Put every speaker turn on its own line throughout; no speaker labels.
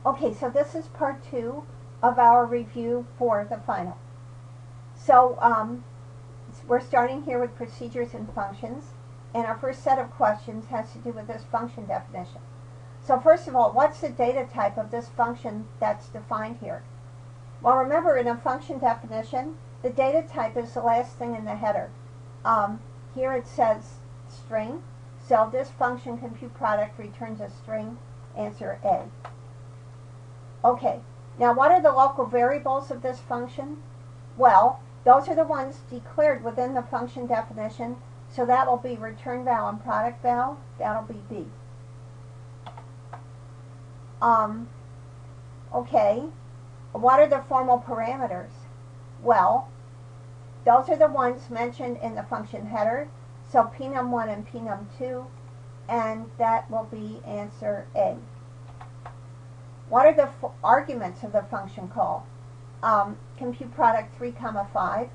Okay, so this is part 2 of our review for the final. So we're starting here with procedures and functions, and our first set of questions has to do with this function definition. So first of all, what's the data type of this function that's defined here? Well, remember, in a function definition, the data type is the last thing in the header. Here it says string, so this function compute product returns a string, answer A. Okay, now what are the local variables of this function? Well, those are the ones declared within the function definition, so that will be return val and product val, that'll be B. Okay, what are the formal parameters? Well, those are the ones mentioned in the function header, so pnum1 and pnum2, and that will be answer A. What are the arguments of the function call? Compute product 3, 5.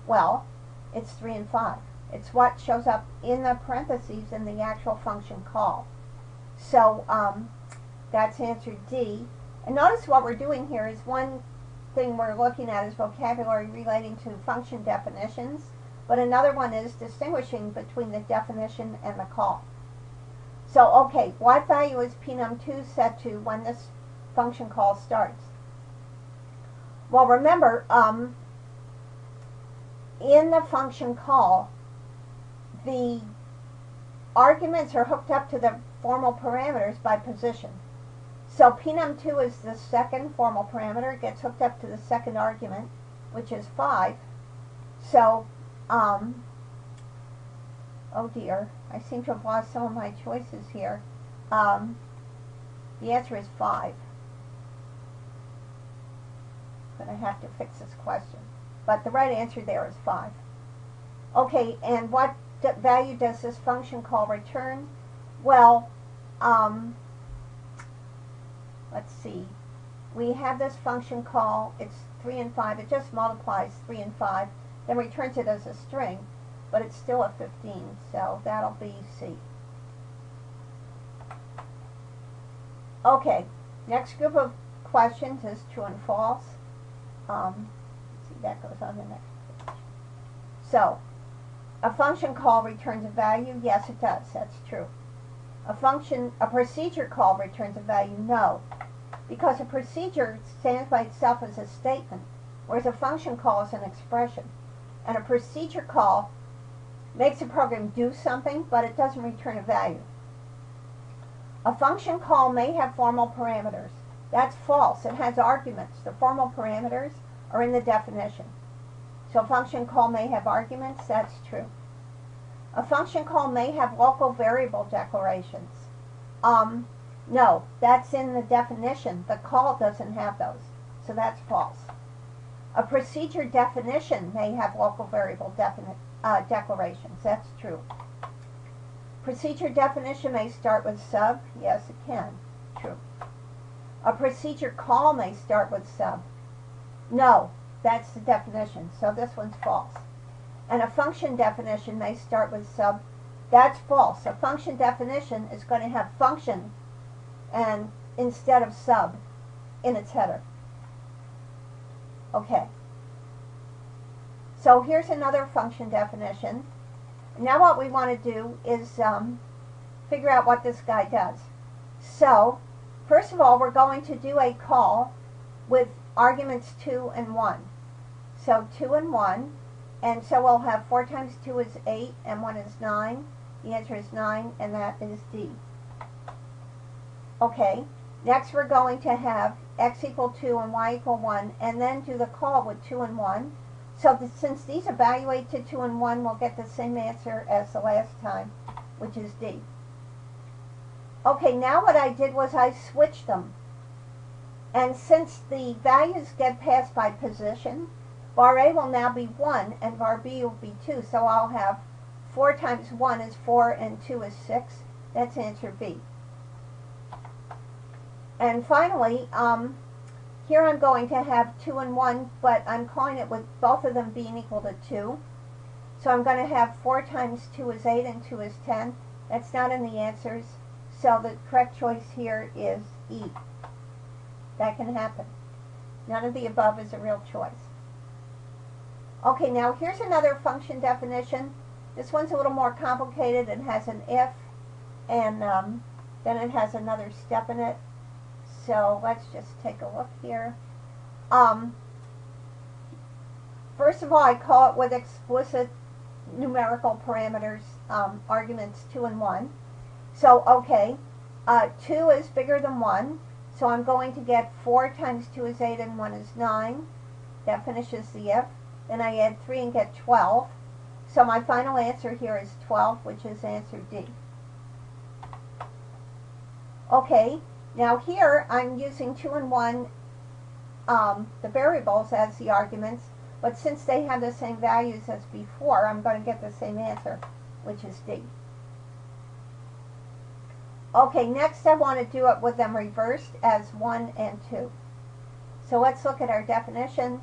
Well, it's 3 and 5. It's what shows up in the parentheses in the actual function call. So that's answer D. And notice what we're doing here is one thing we're looking at is vocabulary relating to function definitions, but another one is distinguishing between the definition and the call. So, okay, what value is pnum2 set to when this function call starts? Well, remember, in the function call, the arguments are hooked up to the formal parameters by position. So pnum2 is the second formal parameter. It gets hooked up to the second argument, which is 5. So, oh dear, I seem to have lost some of my choices here. The answer is 5. I'm going to have to fix this question. But the right answer there is 5. Okay, and what value does this function call return? Well, let's see. We have this function call. It's 3 and 5. It just multiplies 3 and 5, then returns it as a string, but it's still a 15, so that'll be C. Okay, next group of questions is true and false. Let's see, that goes on the next page. So, a function call returns a value? Yes, it does. That's true. A procedure call returns a value? No, because a procedure stands by itself as a statement, whereas a function call is an expression. And a procedure call makes a program do something, but it doesn't return a value. A function call may have formal parameters. That's false. It has arguments. The formal parameters are in the definition. So a function call may have arguments. That's true. A function call may have local variable declarations. No, that's in the definition. The call doesn't have those. So that's false. A procedure definition may have local variable declarations. That's true. Procedure definition may start with sub. Yes, it can. True. A procedure call may start with sub. No, that's the definition. So this one's false. And a function definition may start with sub. That's false. A function definition is going to have function and instead of sub in its header. Okay. So here's another function definition. Now what we want to do is figure out what this guy does. So, first of all, we're going to do a call with arguments 2 and 1. So 2 and 1, and so we'll have 4 times 2 is 8, and 1 is 9. The answer is 9, and that is D. Okay, next we're going to have x equal 2 and y equal 1, and then do the call with 2 and 1. So since these evaluate to 2 and 1, we'll get the same answer as the last time, which is D. Okay, now what I did was I switched them. And since the values get passed by position, var A will now be 1 and var B will be 2. So I'll have 4 times 1 is 4 and 2 is 6. That's answer B. And finally, here I'm going to have 2 and 1, but I'm calling it with both of them being equal to 2. So I'm going to have 4 times 2 is 8 and 2 is 10. That's not in the answers. So the correct choice here is E. That can happen. None of the above is a real choice. Okay, now here's another function definition. This one's a little more complicated. It has an if, and then it has another step in it. So let's just take a look here. First of all, I call it with explicit numerical parameters, arguments 2 and 1. So, okay, 2 is bigger than 1, so I'm going to get 4 times 2 is 8 and 1 is 9. That finishes the if. Then I add 3 and get 12. So my final answer here is 12, which is answer D. Okay, now here I'm using 2 and 1, the variables, as the arguments, but since they have the same values as before, I'm going to get the same answer, which is D. Okay, next I want to do it with them reversed as 1 and 2. So let's look at our definition.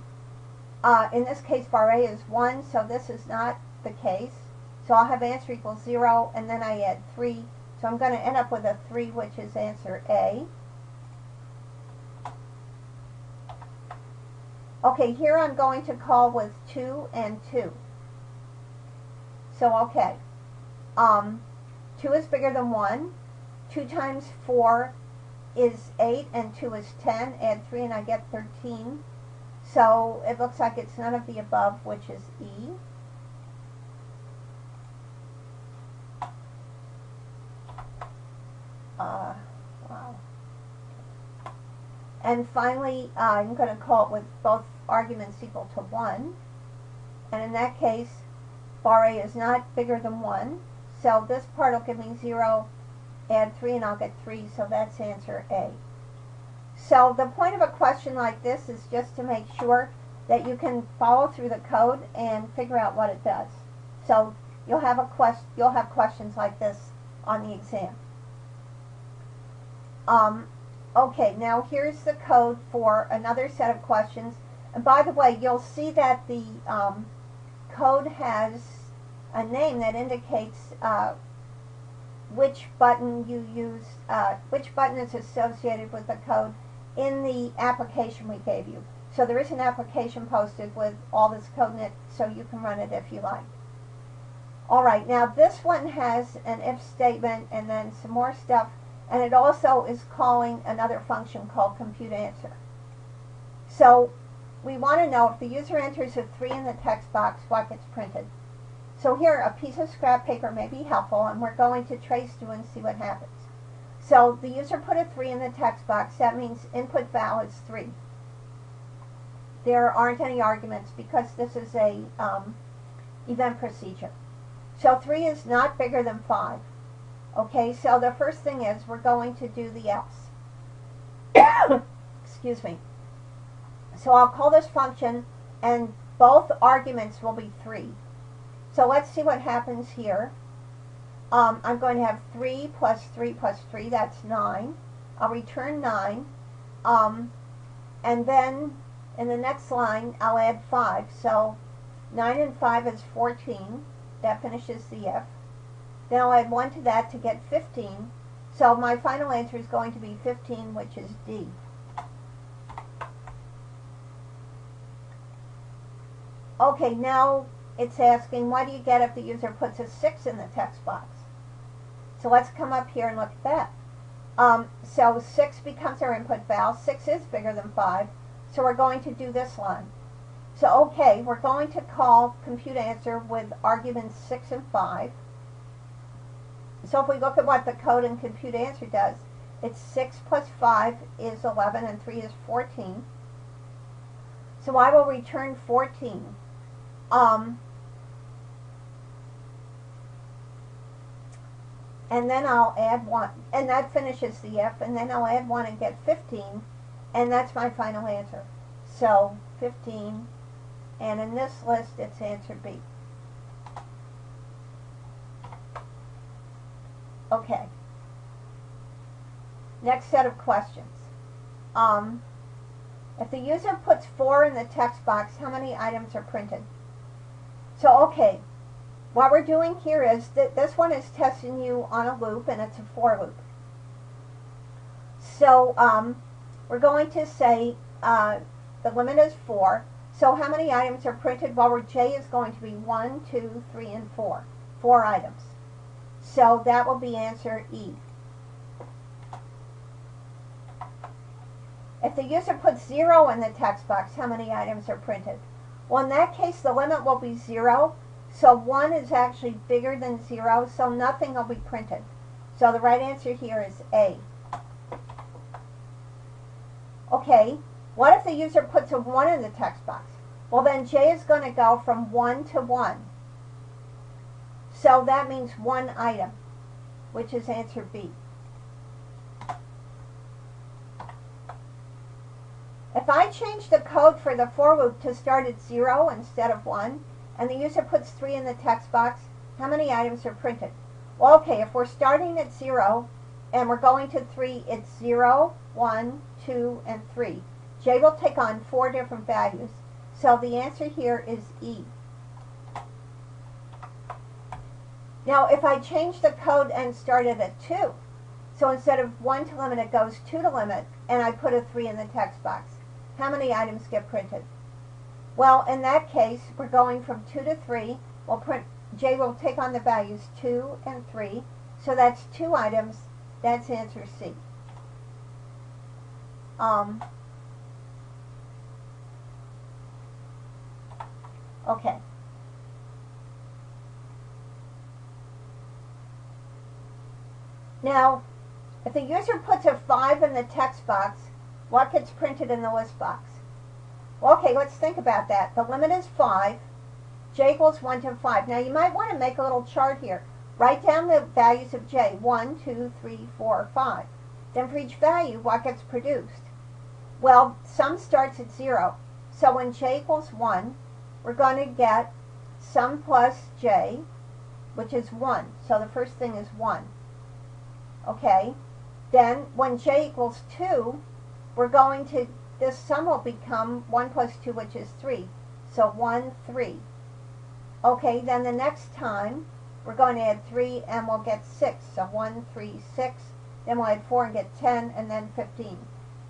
In this case, bar A is 1, so this is not the case. So I'll have answer equals 0, and then I add 3. So I'm going to end up with a 3, which is answer A. Okay, here I'm going to call with 2 and 2. So, okay, 2 is bigger than 1. 2 times 4 is 8, and 2 is 10. Add 3 and I get 13. So it looks like it's none of the above, which is E. Wow. And finally, I'm going to call it with both arguments equal to 1. And in that case, bar A is not bigger than 1. So this part will give me 0. Add 3 and I'll get 3. So that's answer A. So the point of a question like this is just to make sure that you can follow through the code and figure out what it does. So you'll have questions like this on the exam. Okay, now here's the code for another set of questions. And by the way, you'll see that the code has a name that indicates which button you use, which button is associated with the code in the application we gave you. So there is an application posted with all this code in it, so you can run it if you like. Alright, now this one has an if statement and then some more stuff, and it also is calling another function called compute answer. So we want to know if the user enters a 3 in the text box, what gets printed. So here, a piece of scrap paper may be helpful, and we're going to trace through and see what happens. So the user put a 3 in the text box. That means input val is 3. There aren't any arguments because this is a event procedure. So 3 is not bigger than 5. Okay, so the first thing is we're going to do the else. Excuse me. So I'll call this function, and both arguments will be 3. So let's see what happens here. I'm going to have 3 plus 3 plus 3, that's 9. I'll return 9. And then in the next line, I'll add 5. So 9 and 5 is 14. That finishes the if. Then I'll add 1 to that to get 15. So my final answer is going to be 15, which is D. Okay, now it's asking, what do you get if the user puts a 6 in the text box? So let's come up here and look at that. So 6 becomes our input val. 6 is bigger than 5. So we're going to do this line. So okay, we're going to call compute answer with arguments 6 and 5. So if we look at what the code in compute answer does, it's 6 plus 5 is 11 and 3 is 14. So I will return 14. And then I'll add 1, and that finishes the if, and then I'll add 1 and get 15, and that's my final answer. So 15, and in this list it's answer B. Okay. Next set of questions. If the user puts 4 in the text box, how many items are printed? So, okay, what we're doing here is that this one is testing you on a loop, and it's a for loop. So, we're going to say the limit is 4. So how many items are printed? Well, where J is going to be 1, 2, 3, and 4. 4 items. So that will be answer E. If the user puts 0 in the text box, how many items are printed? Well, in that case, the limit will be 0. So 1 is actually bigger than 0, so nothing will be printed. So the right answer here is A. Okay, what if the user puts a 1 in the text box? Well, then J is going to go from 1 to 1. So that means 1 item, which is answer B. If I change the code for the for loop to start at 0 instead of 1, and the user puts 3 in the text box, how many items are printed? Well, okay, if we're starting at 0 and we're going to 3, it's 0, 1, 2, and 3. J will take on 4 different values. So the answer here is E. Now, if I change the code and started at 2, so instead of 1 to limit, it goes 2 to limit, and I put a 3 in the text box, how many items get printed? Well, in that case, we're going from 2 to 3. J will take on the values 2 and 3. So that's 2 items. That's answer C. Okay. Now, if the user puts a 5 in the text box, what gets printed in the list box? Well, okay, let's think about that. The limit is 5. J equals 1 to 5. Now, you might want to make a little chart here. Write down the values of J. 1, 2, 3, 4, 5. Then for each value, what gets produced? Well, sum starts at 0. So when J equals 1, we're going to get sum plus J, which is 1. So the first thing is 1. Okay? Then when J equals 2, we're going to, this sum will become 1 plus 2, which is 3. So 1, 3. Okay, then the next time, we're going to add 3 and we'll get 6. So 1, 3, 6. Then we'll add 4 and get 10, and then 15.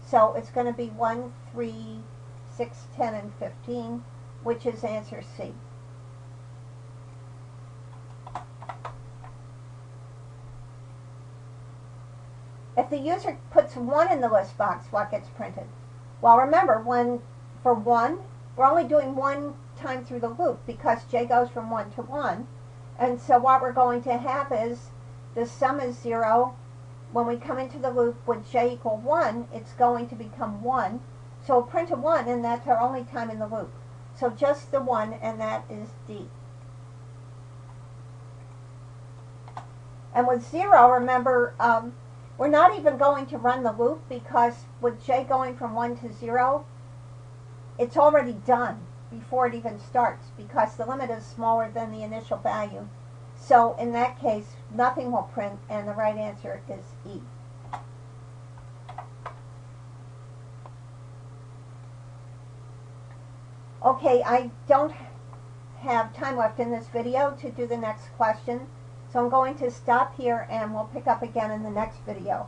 So it's going to be 1, 3, 6, 10, and 15, which is answer C. If the user puts 1 in the list box, what gets printed? Well, remember, for 1, we're only doing 1 time through the loop because J goes from 1 to 1. And so what we're going to have is the sum is 0. When we come into the loop with J equal 1, it's going to become 1. So we'll print a 1, and that's our only time in the loop. So just the 1, and that is D. And with 0, remember, we're not even going to run the loop because with J going from 1 to 0, it's already done before it even starts because the limit is smaller than the initial value. So in that case, nothing will print, and the right answer is E. Okay, I don't have time left in this video to do the next question, so I'm going to stop here and we'll pick up again in the next video.